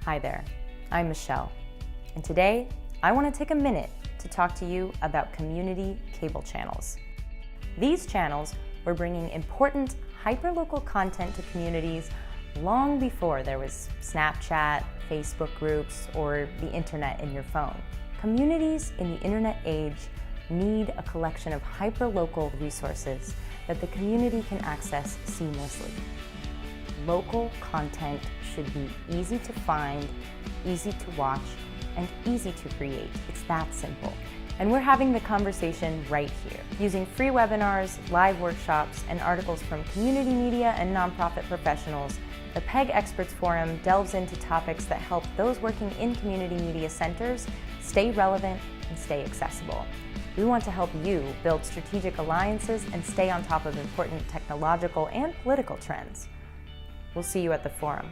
Hi there, I'm Michelle, and today I want to take a minute to talk to you about community cable channels. These channels were bringing important hyperlocal content to communities long before there was Snapchat, Facebook groups, or the internet in your phone. Communities in the internet age need a collection of hyperlocal resources that the community can access seamlessly. Local content should be easy to find, easy to watch, and easy to create. It's that simple. And we're having the conversation right here, using free webinars, live workshops, and articles from community media and nonprofit professionals. The PEG Experts Forum delves into topics that help those working in community media centers stay relevant and stay accessible. We want to help you build strategic alliances and stay on top of important technological and political trends. We'll see you at the forum.